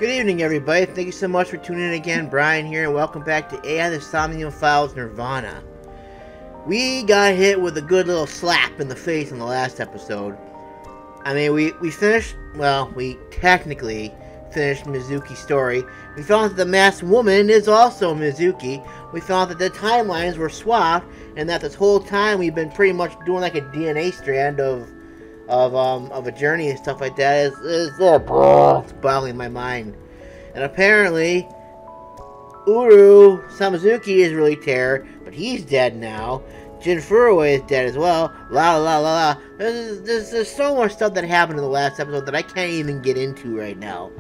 Good evening, everybody. Thank you so much for tuning in again. Brian here, and welcome back to AI the Somnium Files Nirvana. We got hit with a good little slap in the face in the last episode. I mean, we finished, well, we technically finished Mizuki's story. We found that the masked woman is also Mizuki. We found that the timelines were swapped, and that this whole time we've been pretty much doing like a DNA strand of a journey and stuff like that. It's boggling my mind. And apparently, Uru Samazuki is really Terror, but he's dead now. Jin Furuway is dead as well. La la la la. There's so much stuff that happened in the last episode that I can't even get into right now.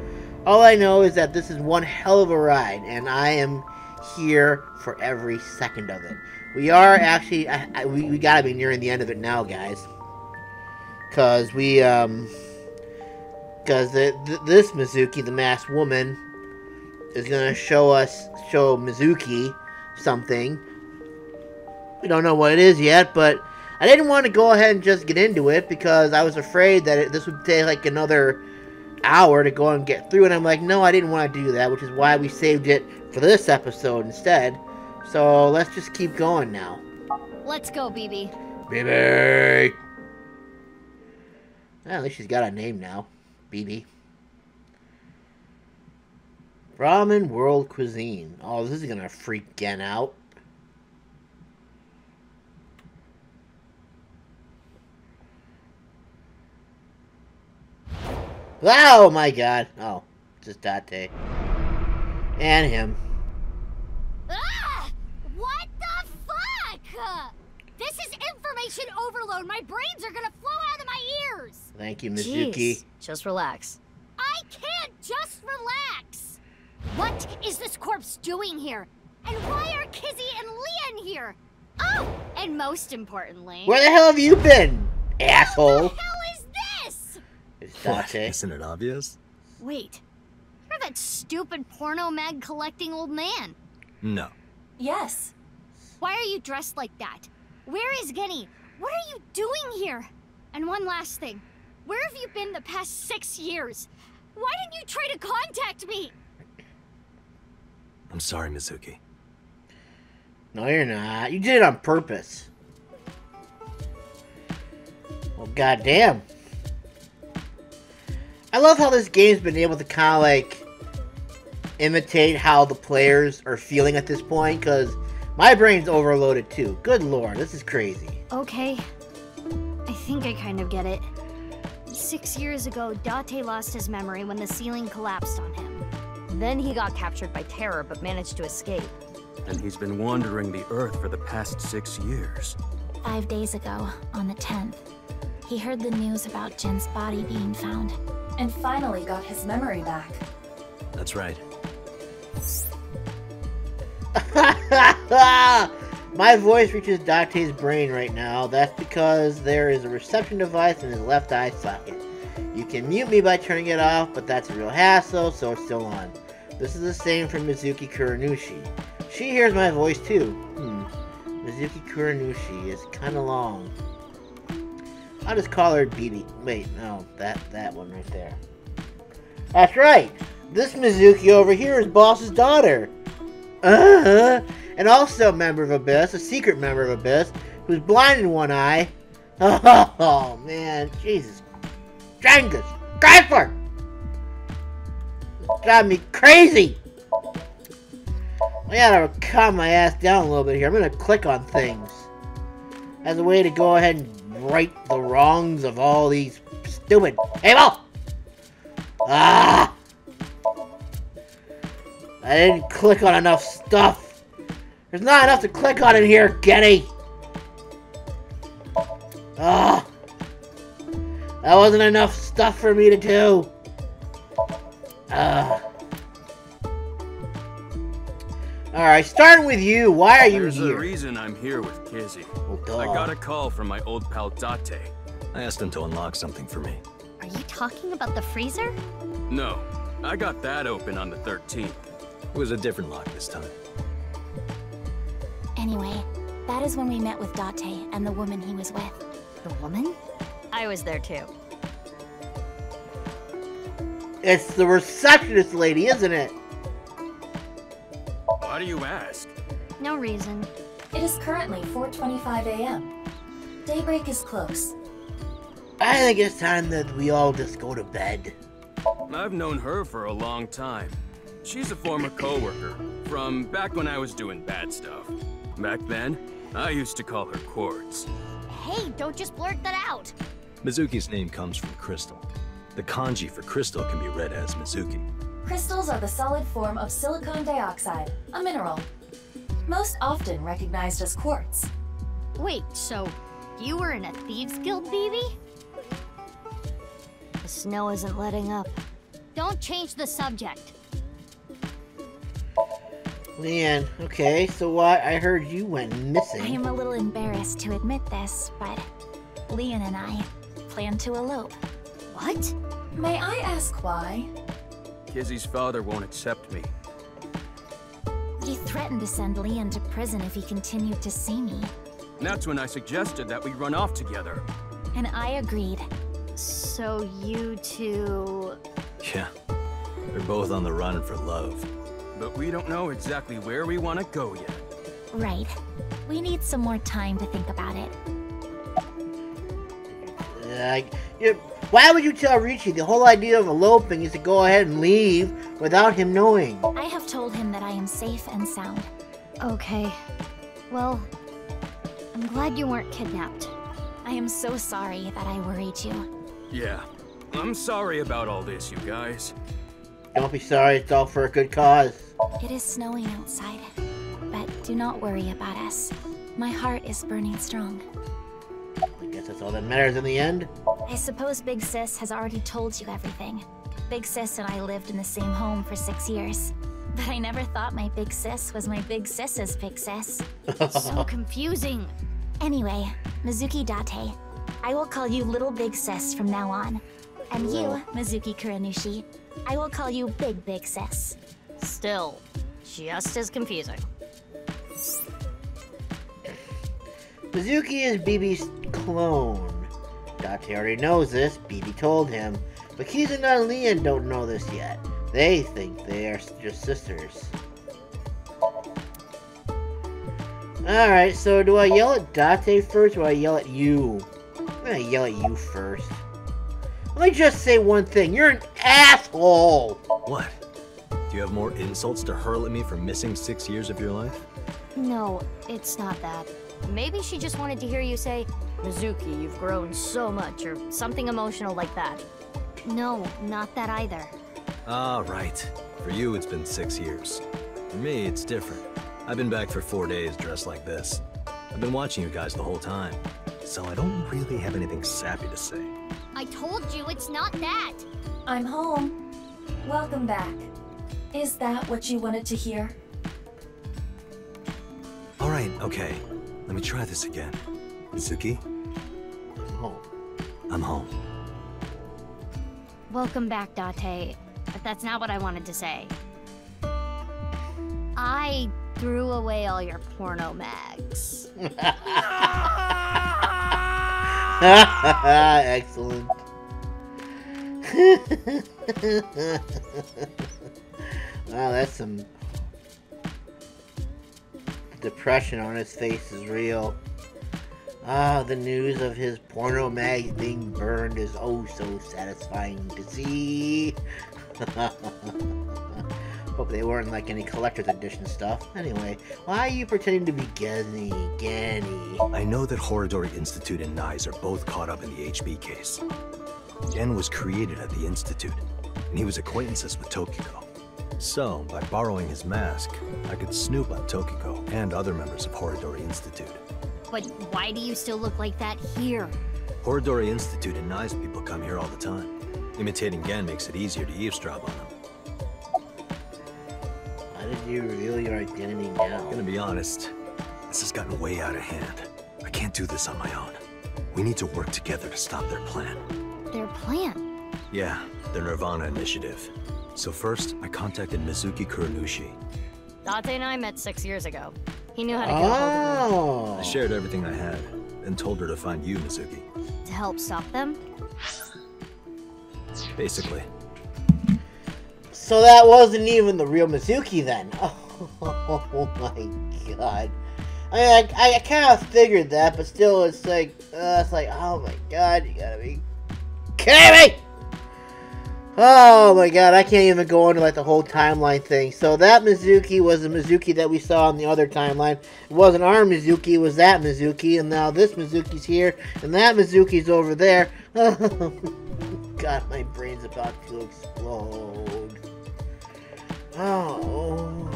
All I know is that this is one hell of a ride, and I am here for every second of it. We are actually, we gotta be nearing the end of it now, guys. Cause this Mizuki, the masked woman, is gonna show Mizuki something. We don't know what it is yet, but I didn't want to go ahead and just get into it because I was afraid that this would take like another hour to go and get through, and I'm like, no, I didn't want to do that, which is why we saved it for this episode instead. So let's just keep going now. Let's go, Bibi. Bibi! Well, at least she's got a name now. Bibi. Ramen World Cuisine. Oh, this is gonna freak Gen out. Oh my god. Oh, just Date. And him. Ah! What the fuck? This is information overload. My brains are gonna flow out of my ears. Thank you, Mizuki. Jeez, just relax. I can't just relax. What is this corpse doing here? And why are Kizzy and Leon here? Oh, and most importantly... Where the hell have you been, asshole? What the hell is this? It's What, Date. isn't it obvious? Wait, you're that stupid porno mag collecting old man. No. Yes. Why are you dressed like that? Where is Genny? What are you doing here? And one last thing. Where have you been the past 6 years? Why didn't you try to contact me? I'm sorry, Mizuki. No, you're not. You did it on purpose. Well, goddamn. I love how this game's been able to kind of like imitate how the players are feeling at this point, because my brain's overloaded too. Good lord, this is crazy. Okay. I think I kind of get it. 6 years ago, Date lost his memory when the ceiling collapsed on him. Then he got captured by Terror, but managed to escape. And he's been wandering the Earth for the past 6 years. 5 days ago, on the 10th, he heard the news about Jin's body being found, and finally got his memory back. That's right. My voice reaches Date's brain right now. That's because there is a reception device in his left eye socket. You can mute me by turning it off, but that's a real hassle, so it's still on. This is the same for Mizuki Kuranushi. She hears my voice too. Mizuki Kuranushi is kinda long. I'll just call her Bibi. Wait, no, that one right there. That's right! This Mizuki over here is Boss's daughter! And also a member of Abyss, a secret member of Abyss, who's blind in one eye. Oh, man, Jesus. Drangus! Gryffler! It's driving me crazy! I gotta calm my ass down a little bit here. I'm gonna click on things as a way to go ahead and right the wrongs of all these stupid people! Ah! I didn't click on enough stuff. There's not enough to click on in here, Genny! Ah! That wasn't enough stuff for me to do. Alright, starting with you. Why are you There's here? a reason I'm here with Kizzy. Well, duh. I got a call from my old pal Date. I asked him to unlock something for me. Are you talking about the freezer? No, I got that open on the 13th. It was a different lock this time. Anyway, that is when we met with Date and the woman he was with. The woman? I was there too. It's the receptionist lady, isn't it? Why do you ask? No reason. It is currently 4:25 a.m. Daybreak is close. I think it's time that we all just go to bed. I've known her for a long time. She's a former coworker from back when I was doing bad stuff. Back then, I used to call her Quartz. Hey, don't just blurt that out. Mizuki's name comes from crystal. The kanji for crystal can be read as Mizuki. Crystals are the solid form of silicon dioxide, a mineral. Most often recognized as quartz. Wait, so you were in a Thieves Guild, Bibi? The snow isn't letting up. Don't change the subject. Leanne, okay, so what? I heard you went I missing. am a little embarrassed to admit this, but Leon and I plan to elope. What? May I ask why? Kizzy's father won't accept me. He threatened to send Leon to prison if he continued to see me, That's when I suggested that we run off together. and I agreed. So you two... Yeah, they're both on the run for love. But we don't know exactly where we want to go yet. Right. We need some more time to think about it. Why would you tell Ryuki the whole idea of eloping is to go ahead and leave without him knowing? I have told him that I am safe and sound. Okay. Well, I'm glad you weren't kidnapped. I am so sorry that I worried you. Yeah, I'm sorry about all this, you guys. Don't be sorry, it's all for a good cause. It is snowing outside, but do not worry about us. My heart is burning strong. I guess that's all that matters in the end. I suppose Big Sis has already told you everything. Big Sis and I lived in the same home for 6 years. But I never thought my Big Sis was my Big Sis's Big Sis. So confusing. Anyway, Mizuki Date, I will call you Little Big Sis from now on. And you, Mizuki Kuranushi, I will call you Big Sis. Still, just as confusing. Mizuki is Bibi's clone. Date already knows this, Bibi told him. But Kizuna and Leon don't know this yet. They think they are just sisters. Alright, so do I yell at Date first or do I yell at you? I'm gonna yell at you first. Let me just say one thing, you're an asshole! What? Do you have more insults to hurl at me for missing 6 years of your life? No, it's not that. Maybe she just wanted to hear you say, Mizuki, you've grown so much, or something emotional like that. No, not that either. Ah, right. For you, it's been 6 years. For me, it's different. I've been back for 4 days dressed like this. I've been watching you guys the whole time, so I don't really have anything sappy to say. I told you it's not that. I'm home. Welcome back. Is that what you wanted to hear? Alright, okay. Let me try this again. Mizuki, Oh. I'm home. Welcome back, Date. But that's not what I wanted to say. I threw away all your porno mags. Excellent. Wow, that's some... depression on his face is real. Ah, the news of his porno mags being burned is oh so satisfying to see. Hope they weren't like any collector's edition stuff. Anyway, why are you pretending to be Genny? I know that Horodori Institute and Naix are both caught up in the HB case. Gen was created at the Institute, and he was acquaintances with Tokiko. So, by borrowing his mask, I could snoop on Tokiko and other members of Horodori Institute. But why do you still look like that here? Horodori Institute and Naix people come here all the time. Imitating Gen makes it easier to eavesdrop on them. Why did you reveal your identity now? I'm gonna be honest, this has gotten way out of hand. I can't do this on my own. We need to work together to stop their plan. Their plan? Yeah, their Nirvana initiative. So first, I contacted Mizuki Kuranushi. Date and I met 6 years ago. He knew how to get a hold of me. Oh. I shared everything I had, and told her to find you, Mizuki. To help stop them? Basically. So that wasn't even the real Mizuki then. Oh my god. I mean, I kind of figured that, but still, it's like, oh my god, you gotta be kidding me! Oh my god, I can't even go into like the whole timeline thing. So that Mizuki was the Mizuki that we saw in the other timeline. It wasn't our Mizuki, it was that Mizuki, and now this Mizuki's here, and that Mizuki's over there. God, my brain's about to explode. Oh.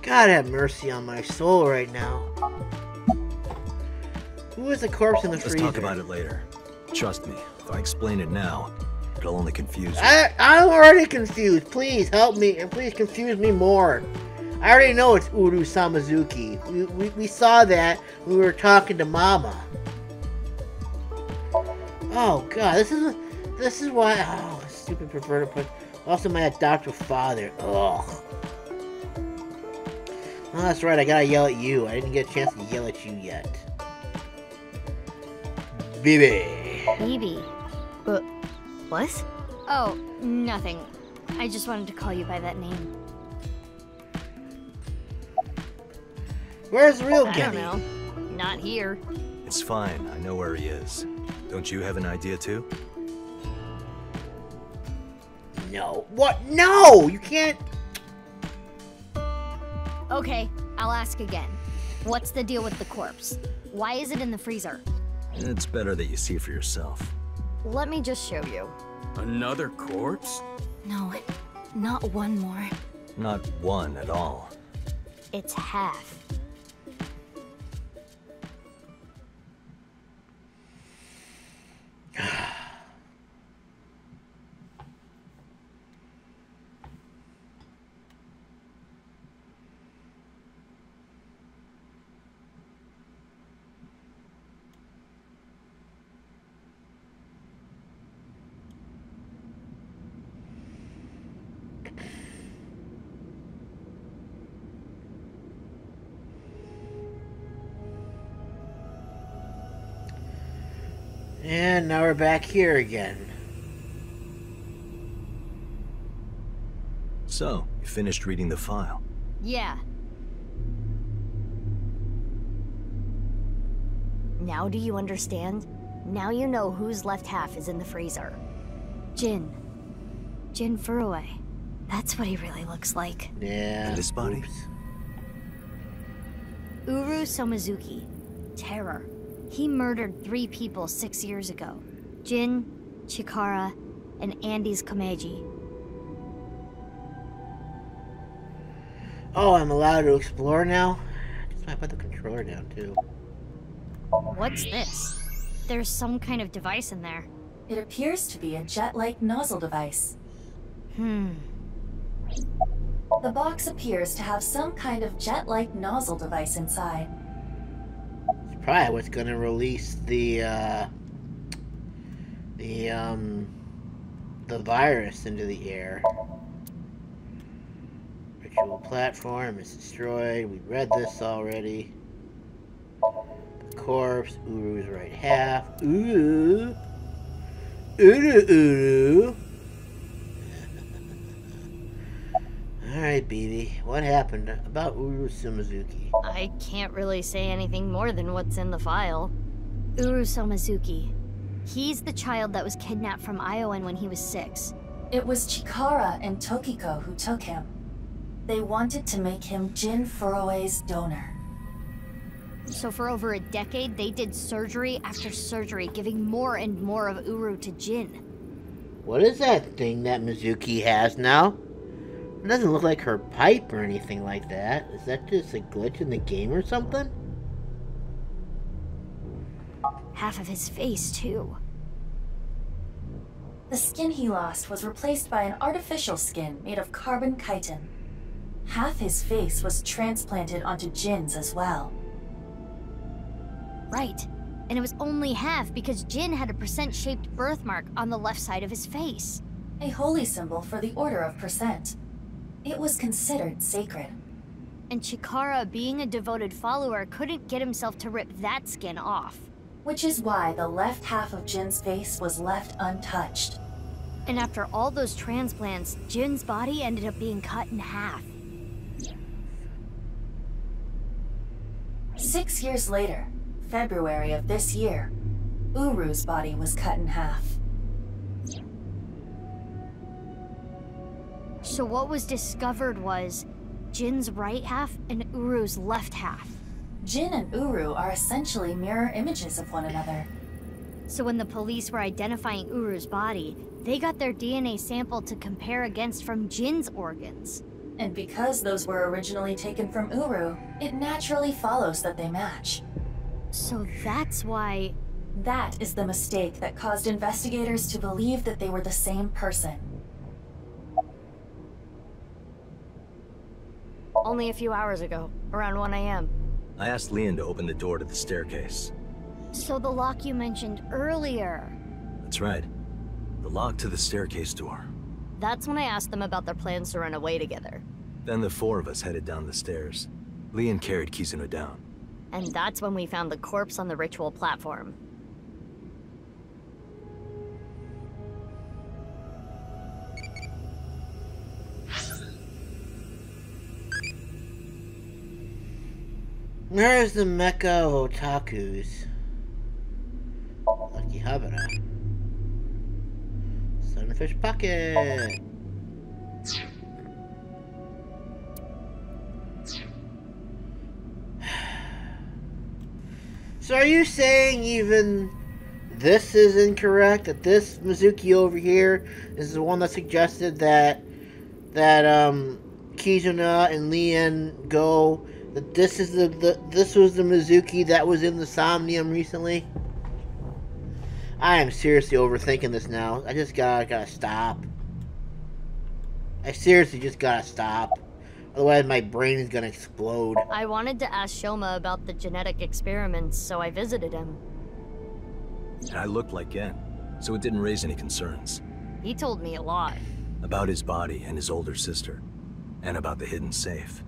God have mercy on my soul right now. Who is the corpse in the freezer? Let's talk about it later. Trust me, if I explain it now, it'll only confuse you. I'm already confused. Please help me, and please confuse me more. I already know it's Uru Samazuki. We saw that when we were talking to Mama. Oh god, this is why. Oh, stupid perverted. But also my adoptive father. Ugh. Oh, that's right. I gotta yell at you. I didn't get a chance to yell at you yet. Bibi. Bibi. What? Oh, nothing. I just wanted to call you by that name. Where's the real I Genny? don't know. Not here. It's fine. I know where he is. Don't you have an idea too? No. What? No! You can't. Okay, I'll ask again. What's the deal with the corpse? Why is it in the freezer? It's better that you see for yourself. Let me just show you. Another corpse? No, not one more. Not one at all. It's half. And now we're back here again. So, you finished reading the file? Yeah. Now do you understand? Now you know whose left half is in the freezer. Jin Furue. That's what he really looks like. Yeah. And his body? Oops. Uru Somazuki. Terror. He murdered 3 people 6 years ago. Jin, Chikara, and Andy's Komeiji. Oh, I'm allowed to explore now? I just might put the controller down too. What's this? There's some kind of device in there. It appears to be a jet-like nozzle device. The box appears to have some kind of jet-like nozzle device inside. It's probably what's gonna release the virus into the air. Ritual platform is destroyed. We read this already. The corpse, Uru's right half. Uru. Alright, Bibi. What happened about Uru Samazuki? I can't really say anything more than what's in the file. Uru Somazuki. He's the child that was kidnapped from Iowan when he was 6. It was Chikara and Tokiko who took him. They wanted to make him Jin Furue's donor. So for over a decade, they did surgery after surgery, giving more and more of Uru to Jin. What is that thing that Mizuki has now? It doesn't look like her pipe or anything like that. Is that just a glitch in the game or something? Half of his face, too. The skin he lost was replaced by an artificial skin made of carbon chitin. Half his face was transplanted onto Jin's as well. Right. And it was only half because Jin had a percent-shaped birthmark on the left side of his face. A holy symbol for the Order of Percent. It was considered sacred. And Chikara, being a devoted follower, couldn't get himself to rip that skin off. Which is why the left half of Jin's face was left untouched. And after all those transplants, Jin's body ended up being cut in half. 6 years later, February of this year, Uru's body was cut in half. So what was discovered was Jin's right half and Uru's left half. Jin and Uru are essentially mirror images of one another. So when the police were identifying Uru's body, they got their DNA sample to compare against from Jin's organs. And because those were originally taken from Uru, it naturally follows that they match. So that's why... That is the mistake that caused investigators to believe that they were the same person. Only a few hours ago, around 1 a.m. I asked Leon to open the door to the staircase. So the lock you mentioned earlier. That's right. The lock to the staircase door. That's when I asked them about their plans to run away together. Then the four of us headed down the stairs. Leon carried Kizuno down. And that's when we found the corpse on the ritual platform. Where's the Mecca of Otakus? Lucky Habara. Sunfish Pocket. So are you saying even this is incorrect? That this Mizuki over here is the one that suggested that Kizuna and Leon go, that this is this was the Mizuki that was in the Somnium recently? I am seriously overthinking this now. I just gotta stop. I seriously just gotta stop. Otherwise my brain is gonna explode. I wanted to ask Shoma about the genetic experiments, so I visited him. And I looked like Gen, so it didn't raise any concerns. He told me a lot. About his body and his older sister. And about the hidden safe.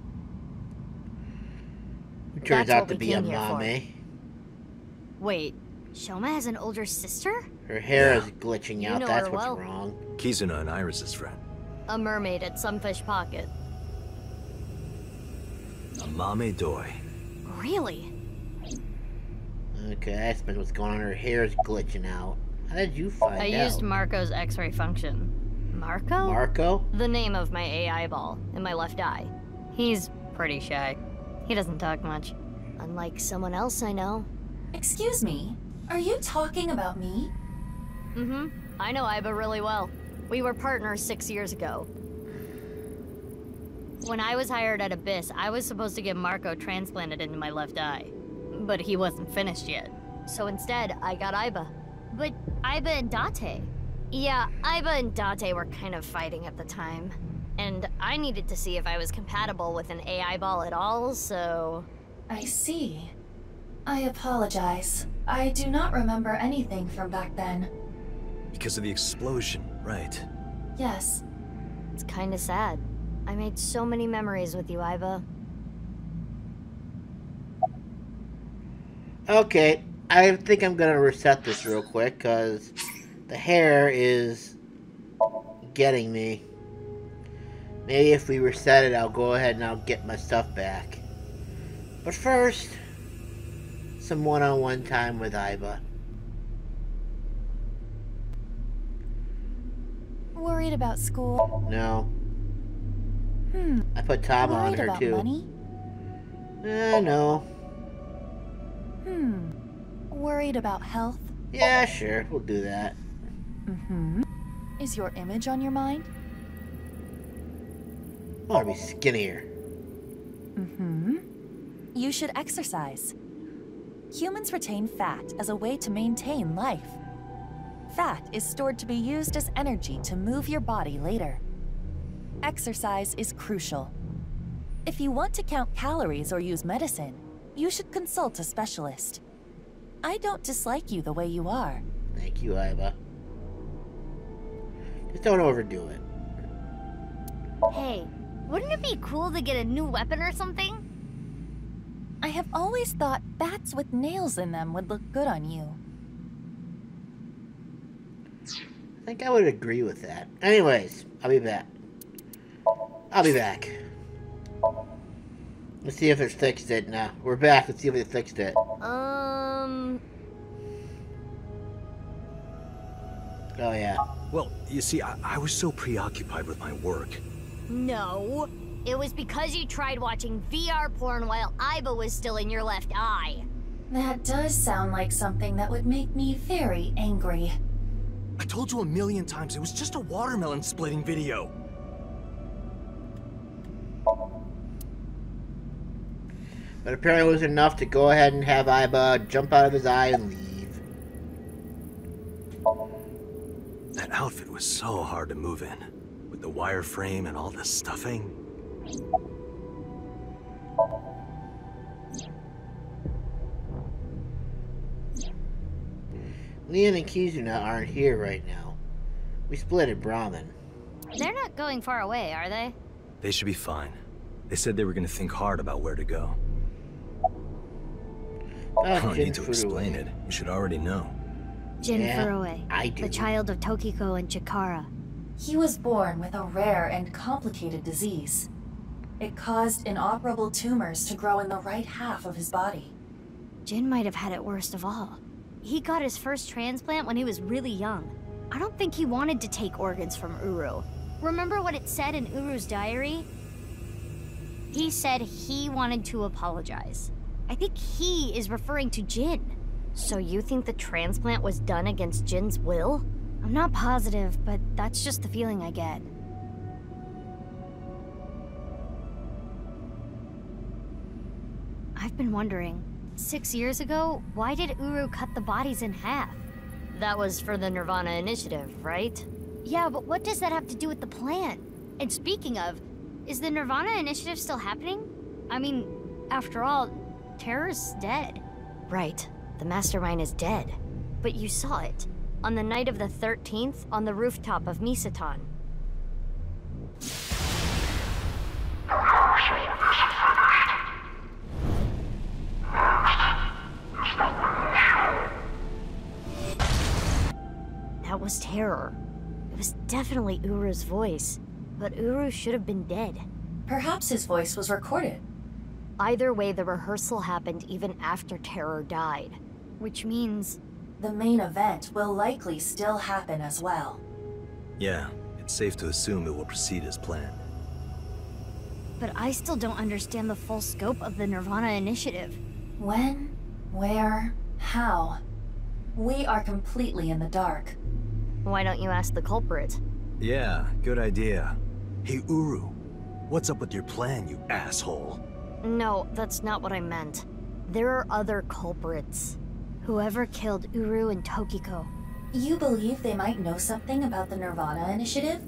Who turns That's out what to we be a came here for. mame. Wait, Shoma has an older sister? Her hair Yeah. is glitching You out, know that's her what's well. wrong. Kizuna and Iris's friend. A mermaid at Sunfish Pocket. A mame doi. Really? Okay, that's been what's going on. Her hair is glitching out. How did you find I out? used Marco's X-ray function. Marco? Marco? The name of my AI ball in my left eye. He's pretty shy. He doesn't talk much. Unlike someone else I know. Excuse me, are you talking about me? Mm-hmm. I know Iba really well. We were partners 6 years ago. When I was hired at Abyss, I was supposed to get Marco transplanted into my left eye. But he wasn't finished yet. So instead, I got Iba. But Iba and Date. Yeah, Iba and Date were kind of fighting at the time. And I needed to see if I was compatible with an AI ball at all, so... I see. I apologize. I do not remember anything from back then. Because of the explosion, right? Yes. It's kinda sad. I made so many memories with you, Iba. Okay, I think I'm gonna reset this real quick, because the hair is getting me. Maybe if we reset it, I'll go ahead and I'll get my stuff back. But first, some one-on-one time with Iba. Worried about school? No. I put Tom on Worried her about too. money? No. Worried about health? Yeah, sure, we'll do that. Is your image on your mind? I want to be skinnier. You should exercise. Humans retain fat as a way to maintain life. Fat is stored to be used as energy to move your body later. Exercise is crucial. If you want to count calories or use medicine, you should consult a specialist. I don't dislike you the way you are. Thank you, Iba. Just don't overdo it. Hey, wouldn't it be cool to get a new weapon or something? I have always thought bats with nails in them would look good on you. I think I would agree with that. Anyways, I'll be back. I'll be back. Let's see if it's fixed it now. We're back. Let's see if it fixed it. Oh, yeah. Well, you see, I was so preoccupied with my work. no. It was because you tried watching VR porn while Iba was still in your left eye. That does sound like something that would make me very angry. I told you a million times, it was just a watermelon splitting video. But apparently it was enough to go ahead and have Iba jump out of his eye and leave. That outfit was so hard to move in, with the wireframe and all the stuffing. Leon and Kizuna aren't here right now. We split at Brahmin. They're not going far away, are they? They should be fine. They said they were going to think hard about where to go. I don't need to explain it. You should already know. Jin Yeah, Furue, I do. the child of Tokiko and Chikara. He was born with a rare and complicated disease. It caused inoperable tumors to grow in the right half of his body. Jin might have had it worst of all. He got his first transplant when he was really young. I don't think he wanted to take organs from Uru. Remember what it said in Uru's diary? He said he wanted to apologize. I think he is referring to Jin. So you think the transplant was done against Jin's will? I'm not positive, but that's just the feeling I get. I've been wondering, 6 years ago, why did Uru cut the bodies in half? That was for the Nirvana initiative, right? Yeah, but what does that have to do with the plan? And speaking of, is the Nirvana initiative still happening? I mean, after all, Terror's dead. Right, the mastermind is dead. But you saw it, on the night of the 13th, on the rooftop of Misatan. That was Terror. It was definitely Uru's voice, but Uru should have been dead. Perhaps his voice was recorded. Either way, the rehearsal happened even after Terror died. Which means... The main event will likely still happen as well. Yeah, it's safe to assume it will proceed as planned. But I still don't understand the full scope of the Nirvana initiative. When? Where? How? We are completely in the dark. Why don't you ask the culprit? Yeah, good idea. Hey, Uru, what's up with your plan, you asshole? No, that's not what I meant. There are other culprits. Whoever killed Uru and Tokiko. You believe they might know something about the Nirvana initiative?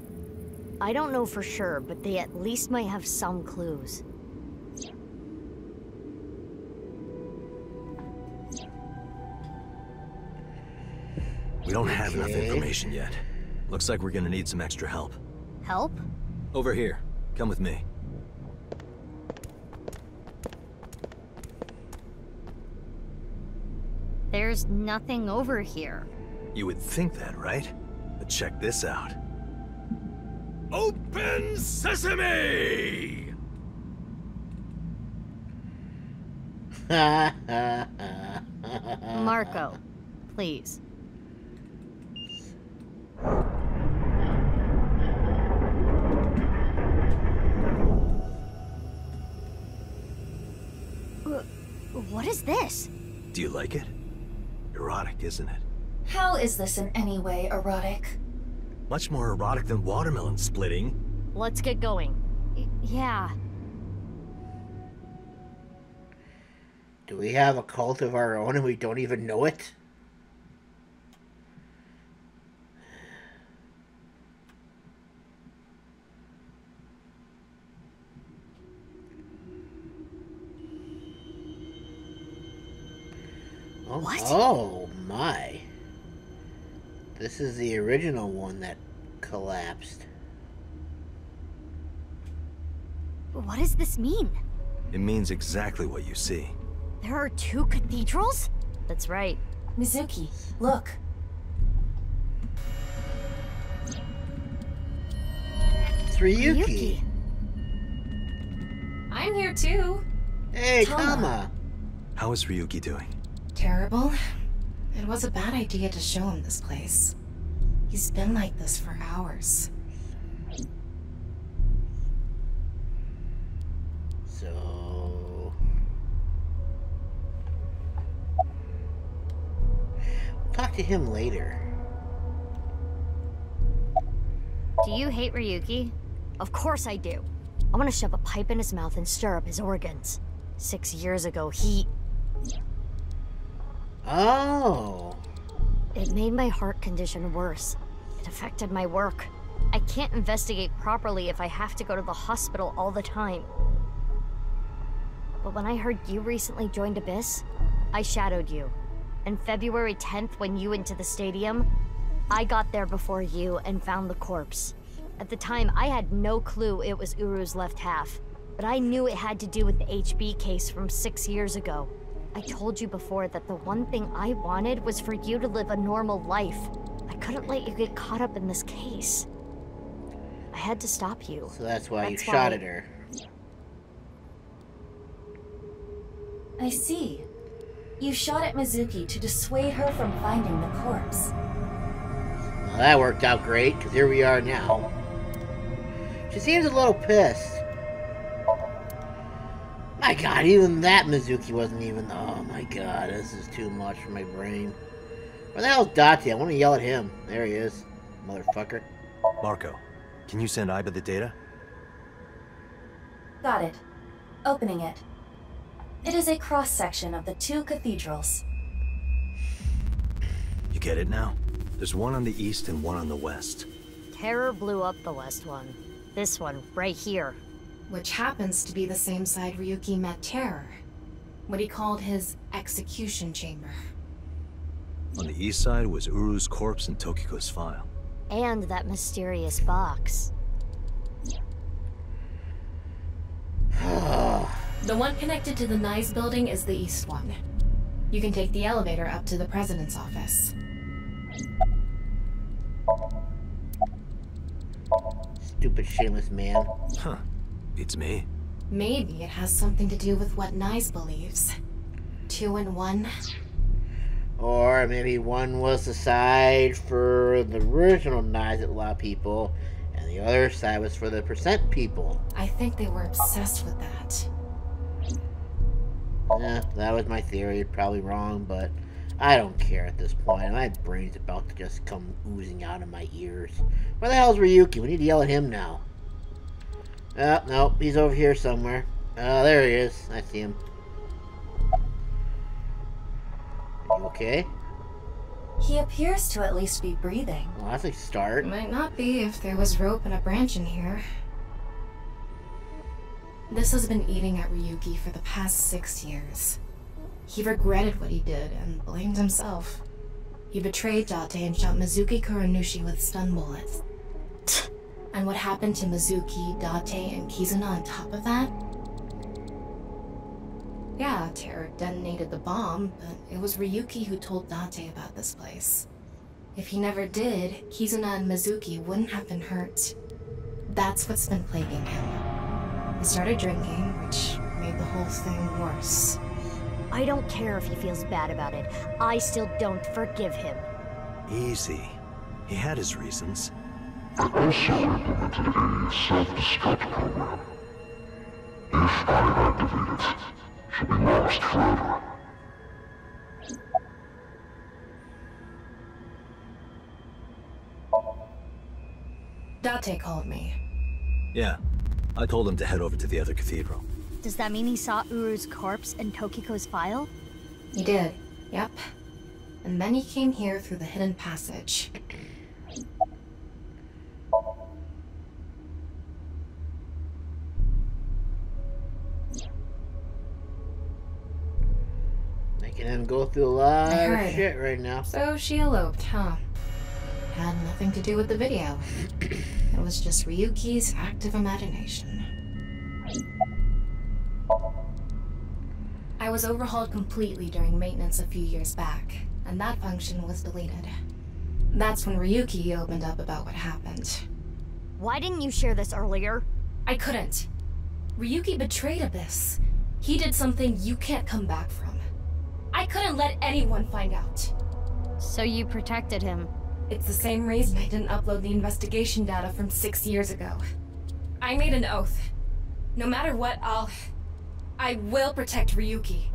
I don't know for sure, but they at least might have some clues. We don't have enough information yet. Looks like we're gonna need some extra help. Help? Over here. Come with me. There's nothing over here. You would think that, right? But check this out. Open sesame! Marco, please. What is this? Do you like it? Erotic, isn't it? How is this in any way erotic? Much more erotic than watermelon splitting. Let's get going. Yeah. Do we have a cult of our own and we don't even know it? Oh, What? Oh my. This is the original one that collapsed. What does this mean? It means exactly what you see. There are two cathedrals? That's right. Mizuki, look. It's Ryuki. I'm here too. Hey, Tama. How is Ryuki doing? Terrible. It was a bad idea to show him this place. He's been like this for hours. So... talk to him later. Do you hate Ryuki? Of course I do. I want to shove a pipe in his mouth and stir up his organs. 6 years ago, he... Oh. It made my heart condition worse. It affected my work. I can't investigate properly if I have to go to the hospital all the time. But when I heard you recently joined Abyss, I shadowed you. And February 10th, when you went to the stadium, I got there before you and found the corpse. At the time, I had no clue it was Uru's left half, but I knew it had to do with the HB case from 6 years ago. I told you before that the one thing I wanted was for you to live a normal life. I couldn't let you get caught up in this case. I had to stop you. So that's why you shot at her. I see. You shot at Mizuki to dissuade her from finding the corpse. Well, that worked out great, because here we are now. She seems a little pissed. My god, even that Mizuki wasn't even... Oh my god, this is too much for my brain. Where the hell's Date? I want to yell at him. There he is. Motherfucker. Marco, can you send Iba the data? Got it. Opening it. It is a cross-section of the 2 cathedrals. You get it now? There's one on the east and one on the west. Terror blew up the west one. This one, right here. Which happens to be the same side Ryuki met Terror. What he called his execution chamber. On the east side was Uru's corpse and Tokiko's file. And that mysterious box. The one connected to the Naix building is the east one. You can take the elevator up to the president's office. Stupid, shameless man. Huh. It's me. Maybe it has something to do with what Naix believes. 2 in 1. Or maybe one was the side for the original Naix that allowed people, and the other side was for the percent people. I think they were obsessed with that. Yeah, that was my theory. Probably wrong, but I don't care at this point. My brain's about to just come oozing out of my ears. Where the hell's Ryuki? We need to yell at him now. No, he's over here somewhere. There he is. I see him. Are you okay? He appears to at least be breathing. Well, that's a start. Might not be if there was rope and a branch in here. This has been eating at Ryuki for the past 6 years. He regretted what he did and blamed himself. He betrayed Date and shot Mizuki Kuranushi with stun bullets. And what happened to Mizuki, Date, and Kizuna on top of that? Yeah, Terror detonated the bomb, but it was Ryuki who told Date about this place. If he never did, Kizuna and Mizuki wouldn't have been hurt. That's what's been plaguing him. He started drinking, which made the whole thing worse. I don't care if he feels bad about it. I still don't forgive him. Easy. He had his reasons. It also implemented a self-destruct program. If I activate it, she'll be lost forever. Date called me. Yeah. I told him to head over to the other cathedral. Does that mean he saw Uru's corpse and Tokiko's file? He did, yep. And then he came here through the hidden passage. Making him go through a lot of shit right now. So she eloped, huh? Had nothing to do with the video. It was just Ryuki's active imagination. I was overhauled completely during maintenance a few years back, and that function was deleted. That's when Ryuki opened up about what happened. Why didn't you share this earlier? I couldn't. Ryuki betrayed Abyss. He did something you can't come back from. I couldn't let anyone find out. So you protected him. It's the same reason I didn't upload the investigation data from 6 years ago. I made an oath. No matter what, I will protect Ryuki.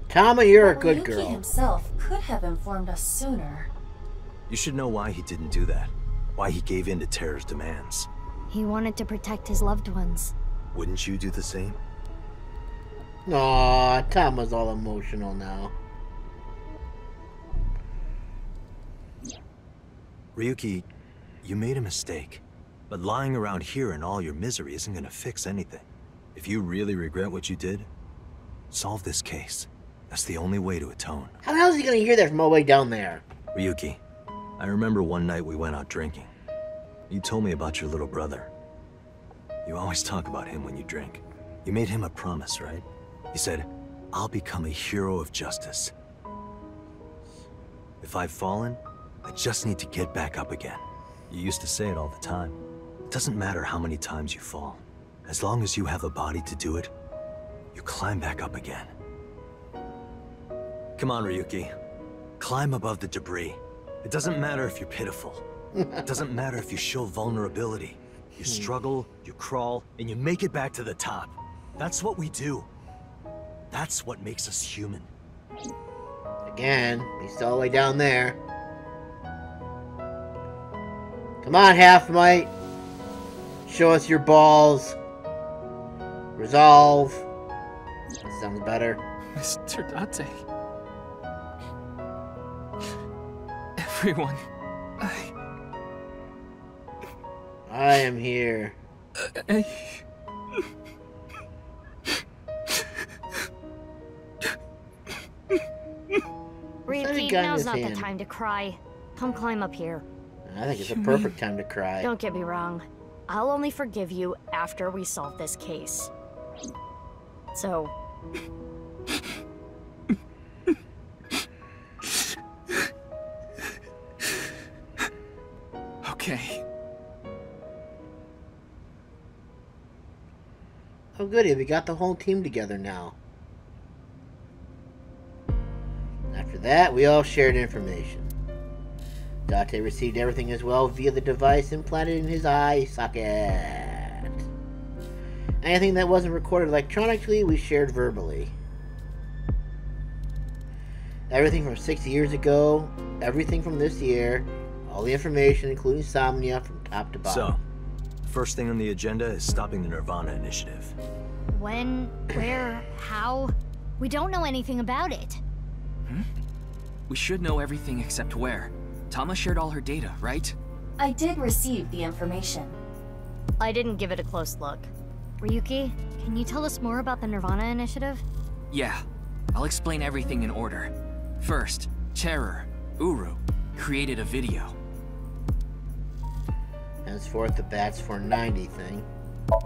Tama, you're a good Ryuki girl. himself could have informed us sooner. You should know why he didn't do that. Why he gave in to Terra's demands. He wanted to protect his loved ones. Wouldn't you do the same? Aw, Tama's all emotional now. Ryuki, you made a mistake. But lying around here in all your misery isn't gonna fix anything. If you really regret what you did, solve this case. That's the only way to atone. How the hell is he gonna hear that from all the way down there? Ryuki, I remember one night we went out drinking. You told me about your little brother. You always talk about him when you drink. You made him a promise, right? You said, I'll become a hero of justice. If I've fallen, I just need to get back up again. You used to say it all the time. It doesn't matter how many times you fall. As long as you have a body to do it, you climb back up again. Come on, Ryuki. Climb above the debris. It doesn't matter if you're pitiful. It doesn't matter if you show vulnerability. You struggle, you crawl, and you make it back to the top. That's what we do. That's what makes us human. Again, he's all the way down there. Come on, Half-Might. Show us your balls. Resolve. That sounds better. Mr. Date. Everyone, I am here. Ryuki, now's not the time to cry. Come climb up here. I think it's a perfect time to cry. Don't get me wrong. I'll only forgive you after we solve this case. So... Okay. Oh goody, we got the whole team together now. After that, we all shared information. Date received everything as well via the device implanted in his eye socket. Anything that wasn't recorded electronically, we shared verbally. Everything from 6 years ago, everything from this year, all the information, including Somnia, from top to bottom. So, first thing on the agenda is stopping the Nirvana initiative. When, where, how? We don't know anything about it. We should know everything except where. Tama shared all her data, right? I did receive the information. I didn't give it a close look. Ryuki, can you tell us more about the Nirvana initiative? Yeah, I'll explain everything in order. First, Terror, Uru, created a video. Henceforth, the Bats 490 thing.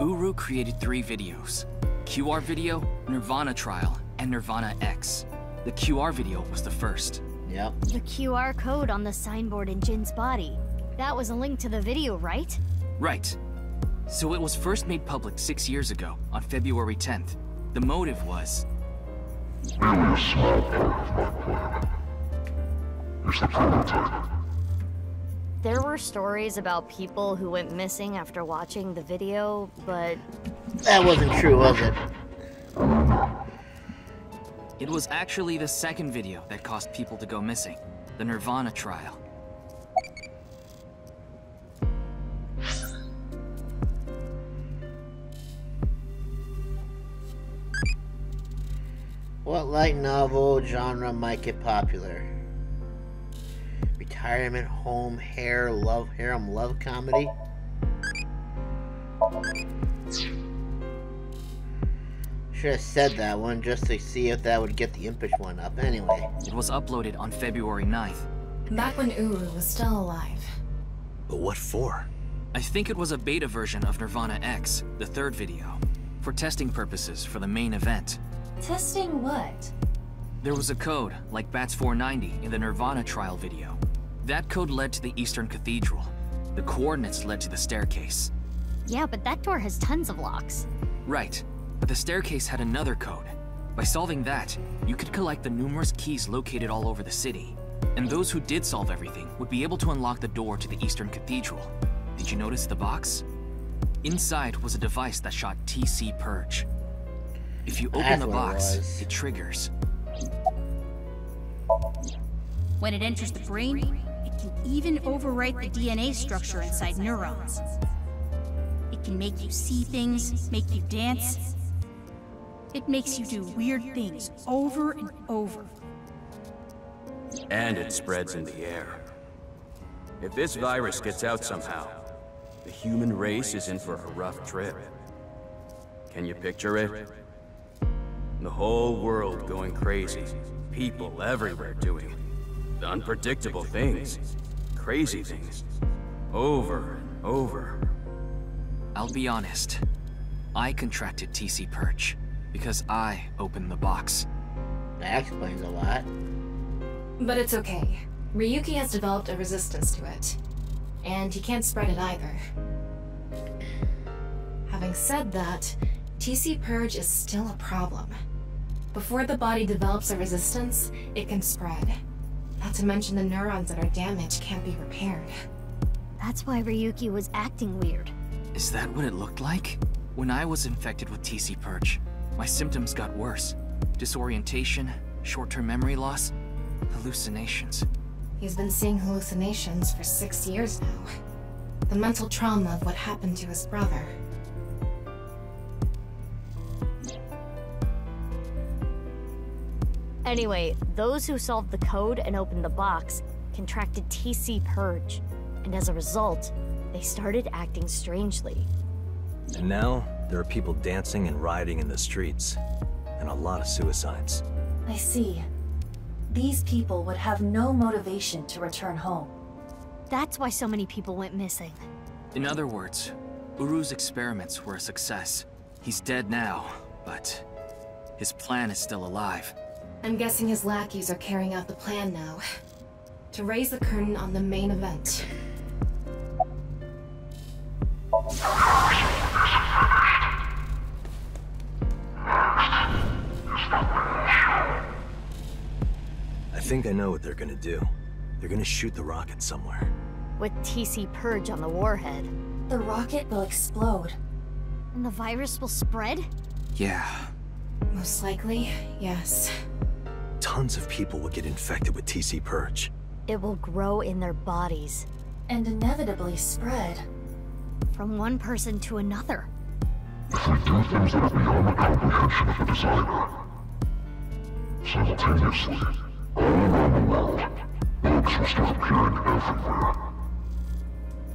Uru created 3 videos. QR video, Nirvana trial, and Nirvana X. The QR video was the first. Yep. The QR code on the signboard in Jin's body. That was a link to the video, right? Right. So it was first made public 6 years ago, on February 10th. The motive was... Merely a small part of my plan. It's the prototype. There were stories about people who went missing after watching the video, but... That wasn't true, was it? It was actually the second video that caused people to go missing. The Nirvana trial. What light novel genre might get popular? Retirement home harem love comedy? Should have said that one just to see if that would get the impish one up. Anyway. It was uploaded on February 9th. Back when Uru was still alive. But what for? I think it was a beta version of Nirvana X, the third video, for testing purposes for the main event. Testing what? There was a code, like Bats 490 in the Nirvana trial video. That code led to the Eastern Cathedral. The coordinates led to the staircase. Yeah, but that door has tons of locks. Right, but the staircase had another code. By solving that, you could collect the numerous keys located all over the city. And those who did solve everything would be able to unlock the door to the Eastern Cathedral. Did you notice the box? Inside was a device that shot TC Purge. If you open the box, it triggers. When it enters the brain, it can even overwrite the DNA structure inside neurons. It can make you see things, make you dance. It makes you do weird things over and over. And it spreads in the air. If this virus gets out somehow, the human race is in for a rough trip. Can you picture it? The whole world going crazy. People everywhere doing unpredictable things. Crazy things. Over and over. I'll be honest. I contracted TC Purge because I opened the box. That explains a lot. But it's okay. Ryuki has developed a resistance to it. And he can't spread it either. Having said that, TC Purge is still a problem. Before the body develops a resistance, it can spread. Not to mention the neurons that are damaged can't be repaired. That's why Ryuki was acting weird. Is that what it looked like? When I was infected with TC Purge, my symptoms got worse. Disorientation, short-term memory loss, hallucinations. He's been seeing hallucinations for 6 years now. The mental trauma of what happened to his brother. Anyway, those who solved the code and opened the box contracted TC Purge, and as a result, they started acting strangely. And now, there are people dancing and rioting in the streets, and a lot of suicides. I see. These people would have no motivation to return home. That's why so many people went missing. In other words, Uru's experiments were a success. He's dead now, but his plan is still alive. I'm guessing his lackeys are carrying out the plan now. To raise the curtain on the main event. I think I know what they're gonna do. They're gonna shoot the rocket somewhere. With TC Purge on the warhead. The rocket will explode. And the virus will spread? Yeah. Most likely, yes. Tons of people will get infected with TC Purge. It will grow in their bodies. And inevitably spread. From one person to another. If we do things that are beyond the comprehension of the designer, simultaneously, all around the world, bugs will start appearing everywhere.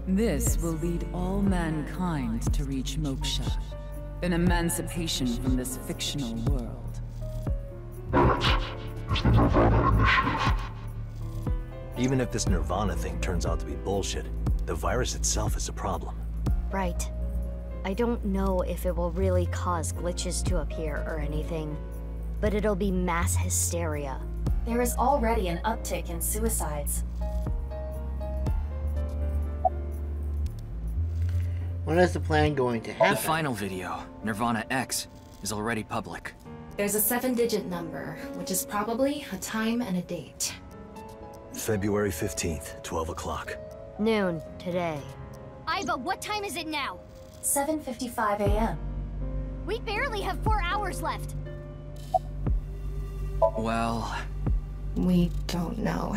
This will lead all mankind to reach moksha, an emancipation from this fictional world. That is the Nirvana Initiative. Even if this Nirvana thing turns out to be bullshit, the virus itself is a problem. Right. I don't know if it will really cause glitches to appear or anything, but it'll be mass hysteria. There is already an uptick in suicides. When is the plan going to happen? The final video, Nirvana X, is already public. There's a 7-digit number, which is probably a time and a date. February 15th, 12 o'clock. Noon, today. Iva, what time is it now? 7:55 a.m. We barely have 4 hours left. Well, We don't know.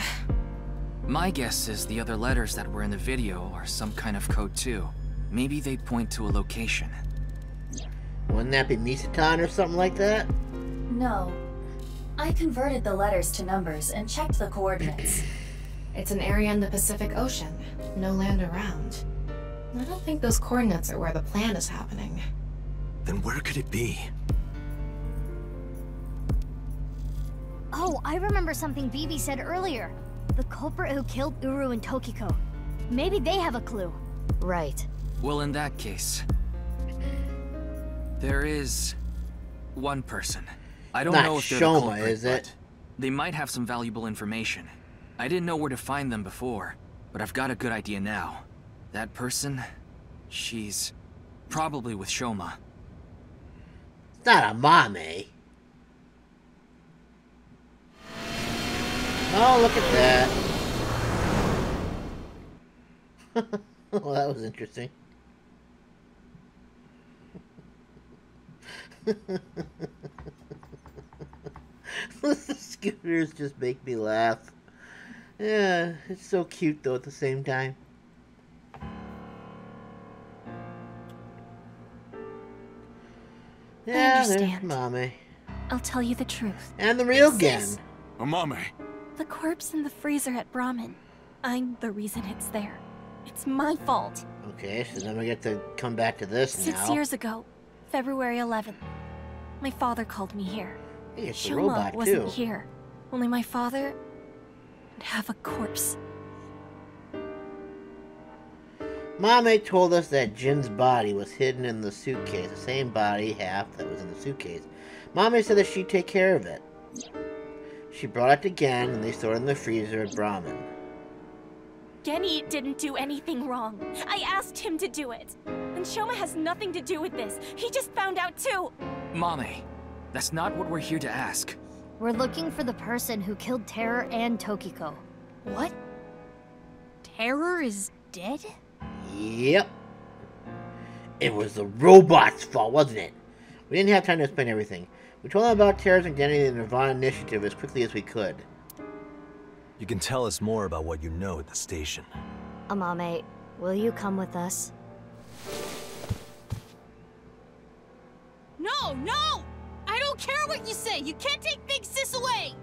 my guess is the other letters that were in the video are some kind of code too. Maybe they point to a location. Wouldn't that be Misatan or something like that? No. I converted the letters to numbers and checked the coordinates. It's an area in the Pacific Ocean. No land around. I don't think those coordinates are where the plan is happening. Then where could it be? Oh, I remember something Bibi said earlier. The culprit who killed Uru and Tokiko. Maybe they have a clue. Right. Well, in that case, there is one person. I don't Not know if they're Shoma, the culprit, is it? but they might have some valuable information. I didn't know where to find them before, but I've got a good idea now. That person, she's probably with Shoma. It's not a Mame. Oh, look at that. Well, that was interesting. The scooters just make me laugh. Yeah, it's so cute though at the same time. Yeah, there's Mame. I'll tell you the truth. And the real Gen. Mame. The corpse in the freezer at Brahmin. I'm the reason it's there. It's my fault. Okay, so then we get to come back to this now. 6 years ago, February 11th, my father called me here. Hey, it's Shoma a robot wasn't too. here. Only my father would have a corpse. Mame told us that Jin's body was hidden in the suitcase, the same body half that was in the suitcase. Mame said that she'd take care of it. She brought it to Gen, and they stored it in the freezer at Brahmin. Genny didn't do anything wrong. I asked him to do it. And Shoma has nothing to do with this. He just found out too. Mame, that's not what we're here to ask. We're looking for the person who killed Terror and Tokiko. What? Terror is dead? Yep. It was the robot's fault, wasn't it? We didn't have time to explain everything. We told them about Terror's identity and the Nirvana initiative as quickly as we could. You can tell us more about what you know at the station. Amame, will you come with us? No, no! I don't care what you say! You can't take Big Sis away!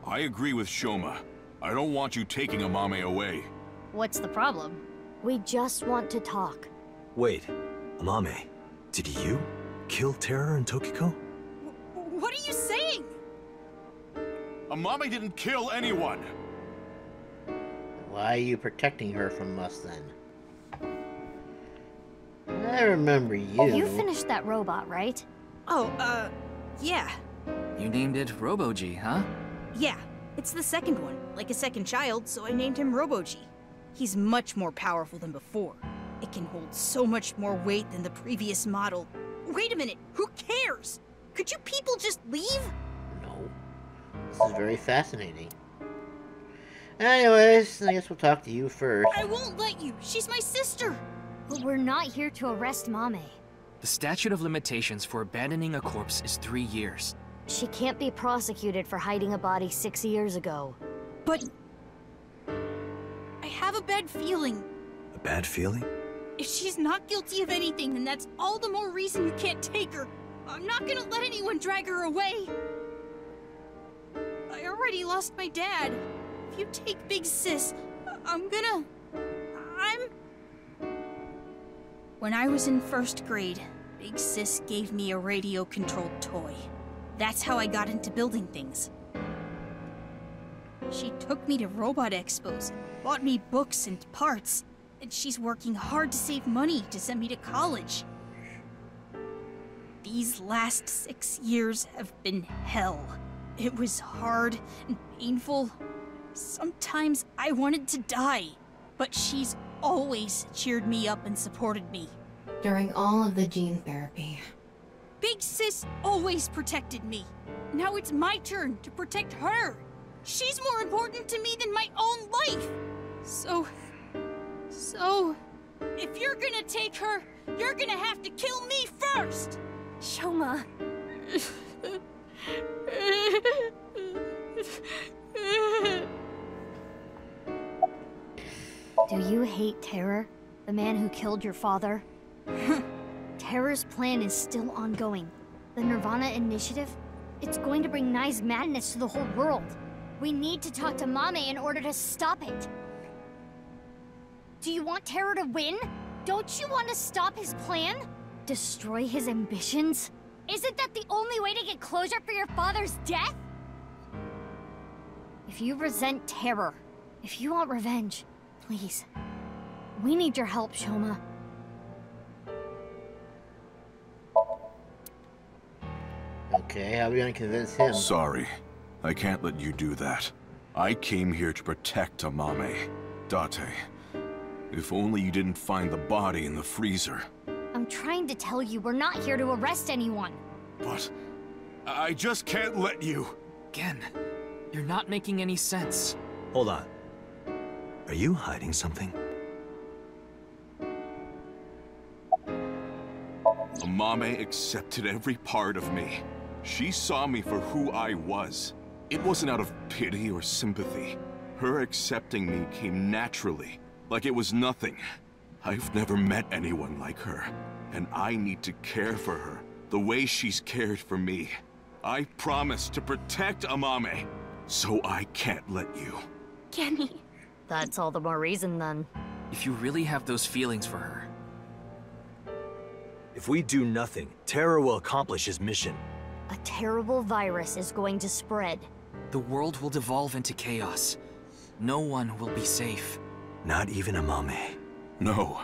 I agree with Shoma. I don't want you taking Amame away. What's the problem? We just want to talk. Wait, Amame, did you kill Terror and Tokiko? What are you saying? Amame didn't kill anyone! Why are you protecting her from us then? I remember you. You finished that robot, right? Oh, yeah. You named it Robo-G, huh? Yeah, it's the second one, like a second child, so I named him Robo-G. He's much more powerful than before. It can hold so much more weight than the previous model. Wait a minute, who cares? Could you people just leave? No. This is very fascinating. Anyways, I guess we'll talk to you first. I won't let you. She's my sister. But we're not here to arrest Mame. The statute of limitations for abandoning a corpse is 3 years. She can't be prosecuted for hiding a body 6 years ago. But I have a bad feeling. A bad feeling? If she's not guilty of anything, then that's all the more reason you can't take her. I'm not gonna let anyone drag her away. I already lost my dad. If you take Big Sis, When I was in 1st grade, Big Sis gave me a radio-controlled toy. That's how I got into building things. She took me to robot expos, bought me books and parts, and she's working hard to save money to send me to college. These last 6 years have been hell. It was hard and painful. Sometimes I wanted to die, but she's always cheered me up and supported me. During all of the gene therapy. Big Sis always protected me. Now it's my turn to protect her. She's more important to me than my own life. So, if you're gonna take her, you're gonna have to kill me first. Shoma. Do you hate Terror? The man who killed your father? Terror's plan is still ongoing. The Nirvana initiative? It's going to bring Naix madness to the whole world. We need to talk to Mame in order to stop it. Do you want Terror to win? Don't you want to stop his plan? Destroy his ambitions? Isn't that the only way to get closure for your father's death? If you resent Terror, if you want revenge, please. We need your help, Shoma. Okay, how are we gonna convince him? Sorry. I can't let you do that. I came here to protect Amame, Date, If only you didn't find the body in the freezer. I'm trying to tell you, we're not here to arrest anyone. But I just can't let you. Again, you're not making any sense. Hold on. Are you hiding something? Amame accepted every part of me. She saw me for who I was. It wasn't out of pity or sympathy. Her accepting me came naturally, like it was nothing. I've never met anyone like her, and I need to care for her the way she's cared for me. I promise to protect Amame, so I can't let you. Kenny. That's all the more reason then. If you really have those feelings for her. If we do nothing, Terror will accomplish his mission. A terrible virus is going to spread. The world will devolve into chaos. No one will be safe. Not even Amame. No.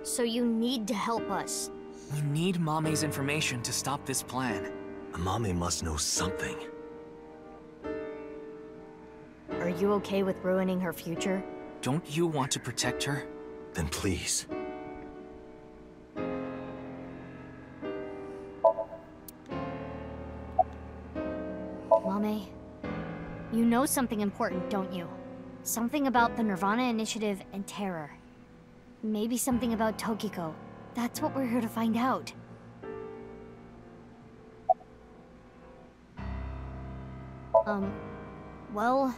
So you need to help us. We need Mame's information to stop this plan. Amame must know something. Are you okay with ruining her future? Don't you want to protect her? Then please. Mame, you know something important, don't you? Something about the Nirvana Initiative and Terror. Maybe something about Tokiko. That's what we're here to find out. Well...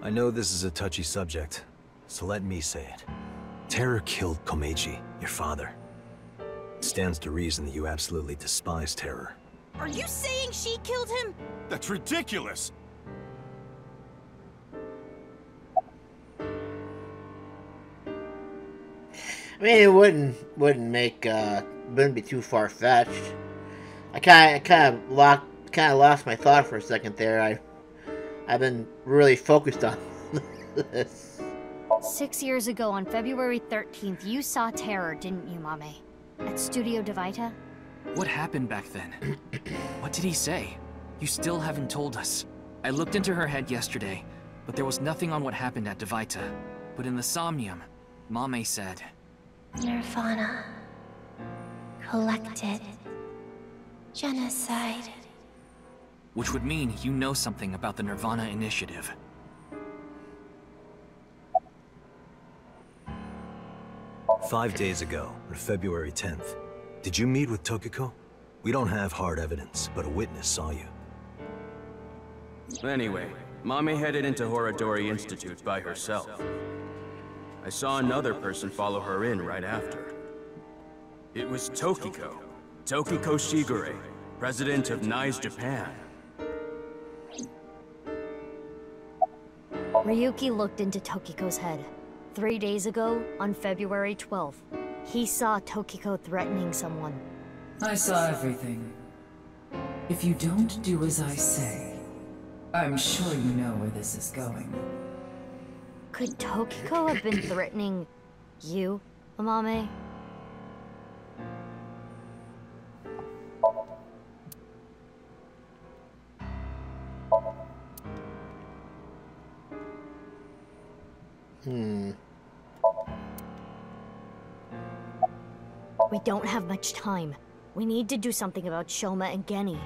I know this is a touchy subject, so let me say it. Terror killed Komeiji, your father. It stands to reason that you absolutely despise Terror. Are you saying she killed him? That's ridiculous! I mean, it wouldn't be too far-fetched. I kind of lost my thought for a second there. I've been really focused on this. 6 years ago, on February 13th, you saw Terror, didn't you, Mame? At Studio Devita? What happened back then? What did he say? You still haven't told us. I looked into her head yesterday, but there was nothing on what happened at Devita. But in the Somnium, Mame said... Nirvana. Collected. Genocide. Which would mean you know something about the Nirvana Initiative. "5 days ago, on February 10th, did you meet with Tokiko? We don't have hard evidence, but a witness saw you. Anyway, Mame headed into Horadori Institute by herself. I saw another person follow her in right after. It was Tokiko. Tokiko Shigure, president of Naix Japan. Ryuki looked into Tokiko's head. 3 days ago, on February 12th, he saw Tokiko threatening someone. I saw everything. If you don't do as I say, I'm sure you know where this is going. Could Tokiko have been threatening you, Amame? We don't have much time. We need to do something about Shoma and Geni.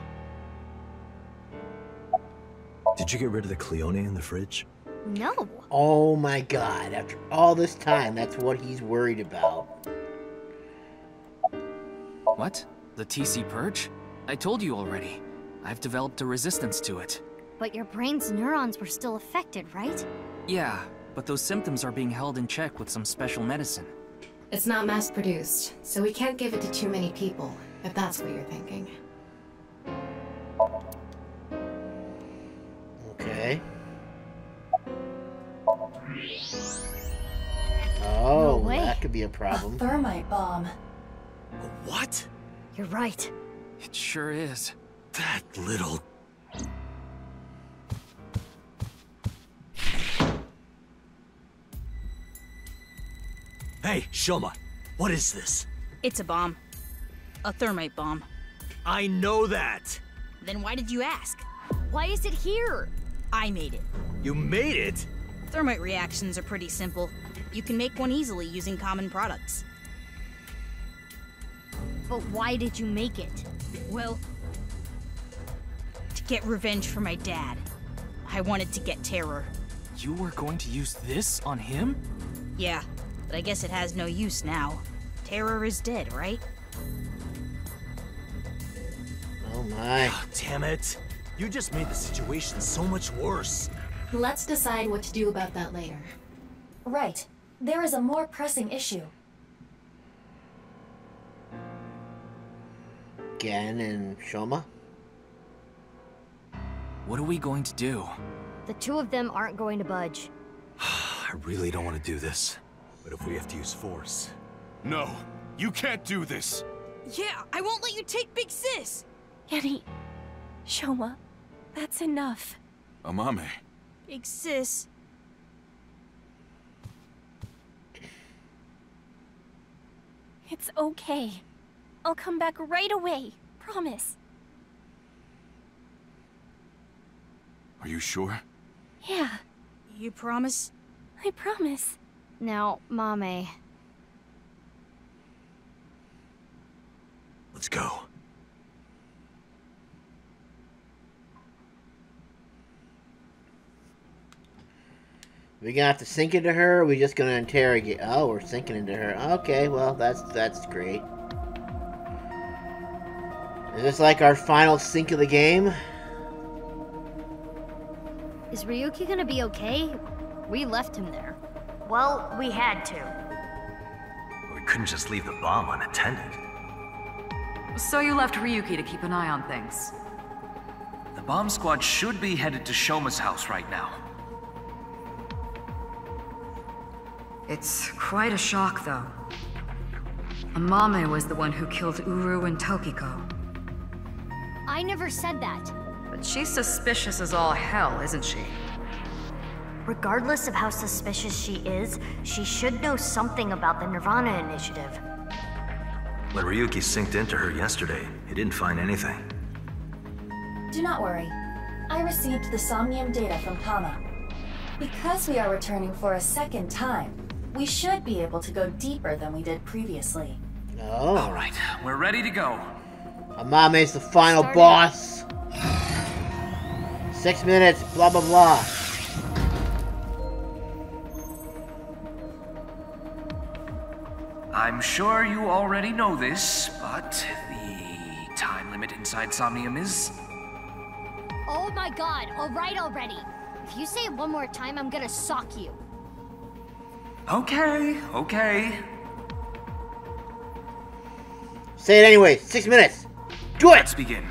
Did you get rid of the Cleone in the fridge? No. Oh my god, after all this time, that's what he's worried about. What? The TC Purge? I told you already. I've developed a resistance to it. But your brain's neurons were still affected, right? Yeah, but those symptoms are being held in check with some special medicine. It's not mass-produced, so we can't give it to too many people, if that's what you're thinking. Okay. Oh, No way. that could be a problem. A thermite bomb. What? You're right. It sure is. That little... Hey, Shoma, what is this? It's a bomb. A thermite bomb. I know that! Then why did you ask? Why is it here? I made it. You made it? Thermite reactions are pretty simple. You can make one easily using common products. But why did you make it? Well, to get revenge for my dad. I wanted to get terror. You were going to use this on him? Yeah, but I guess it has no use now. Terror is dead, right? Oh my. Oh, damn it. You just made the situation so much worse. Let's decide what to do about that later. Right. There is a more pressing issue. Gen and Shoma? What are we going to do? The two of them aren't going to budge. I really don't want to do this. But if we have to use force... No, you can't do this. Yeah, I won't let you take Big Sis! Genny, Shoma, that's enough. Amame. Big Sis. It's okay. I'll come back right away. Promise. Are you sure? Yeah, You promise? I promise. Now, Mame. Let's go. We gonna have to sink into her, or are we just gonna interrogate? Oh, we're sinking into her. Okay, well, that's great. Is this like our final sink of the game? Is Ryuki gonna be okay? We left him there. Well, we had to. We couldn't just leave the bomb unattended. So you left Ryuki to keep an eye on things. The bomb squad should be headed to Shoma's house right now. It's quite a shock, though. Amame was the one who killed Uru and Tokiko. I never said that. But she's suspicious as all hell, isn't she? Regardless of how suspicious she is, she should know something about the Nirvana initiative. When Ryuki synced into her yesterday, he didn't find anything. Do not worry. I received the Somnium data from Tama. Because we are returning for a second time, we should be able to go deeper than we did previously. Oh. All right, we're ready to go. Amame's the final boss. 6 minutes, blah blah blah. I'm sure you already know this, but the time limit inside Somnium is... Oh my god, alright already. If you say it one more time, I'm gonna sock you. Okay, okay. Say it anyway, 6 minutes. Do it! Let's begin.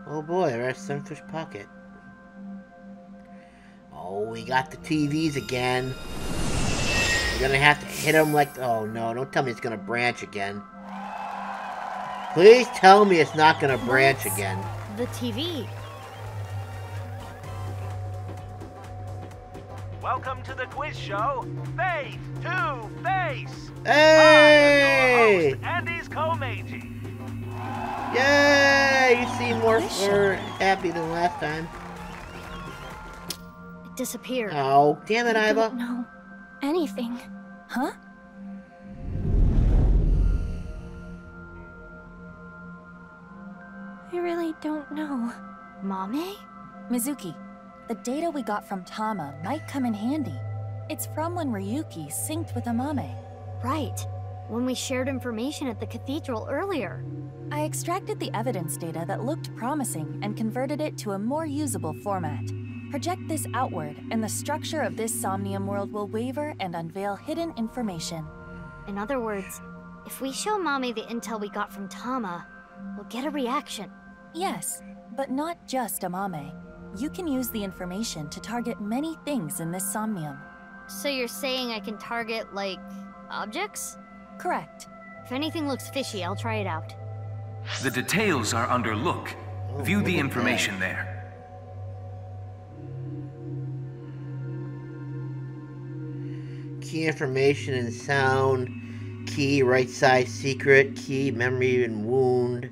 Oh boy, we're at Sunfish Pocket. Oh, we got the TVs again. We're gonna have to hit them like... Oh no, don't tell me it's gonna branch again. Please tell me it's not gonna branch again. The TV. Welcome to the quiz show, Face to Face! Hey! I am your host, Andy's co-Meiji. Yay! You seem more happy than last time. It disappeared. Oh, damn it, I Iva. don't know anything. Huh? I really don't know. Mame? Mizuki, the data we got from Tama might come in handy. It's from when Ryuki synced with Amame. Right. When we shared information at the cathedral earlier. I extracted the evidence data that looked promising and converted it to a more usable format. Project this outward, and the structure of this Somnium world will waver and unveil hidden information. In other words, if we show Mame the intel we got from Tama, we'll get a reaction. Yes, but not just Amame. You can use the information to target many things in this Somnium. So you're saying I can target, like, objects? Correct. If anything looks fishy, I'll try it out. The details are under look. View the information there. Key information and sound. Key, right side secret. Key, memory and wound.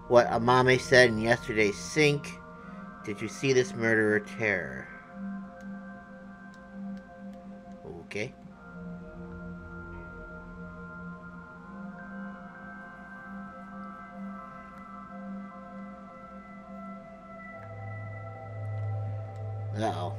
What Amame said in yesterday's sync. Did you see this murderer terror? Okay. Uh-oh.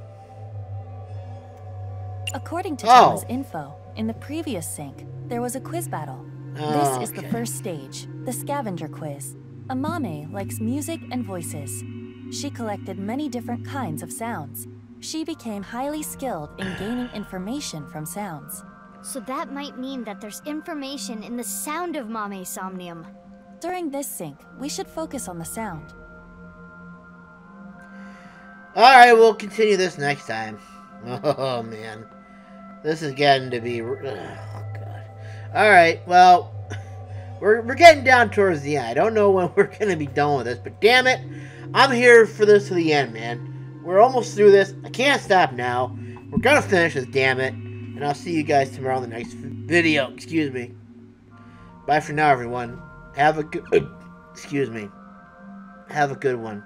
According to Tama's info, in the previous sync, there was a quiz battle. This is the first stage, the scavenger quiz. Amame likes music and voices. She collected many different kinds of sounds. She became highly skilled in gaining information from sounds. So that might mean that there's information in the sound of Mame's Somnium. During this sync, we should focus on the sound. Alright, we'll continue this next time. Oh, man. This is getting to be... Oh, God. Alright, well... We're getting down towards the end. I don't know when we're going to be done with this, but damn it, I'm here for this to the end, man. We're almost through this. I can't stop now. We're going to finish this, damn it. And I'll see you guys tomorrow in the next video. Excuse me. Bye for now, everyone. Have a good... Excuse me. Have a good one.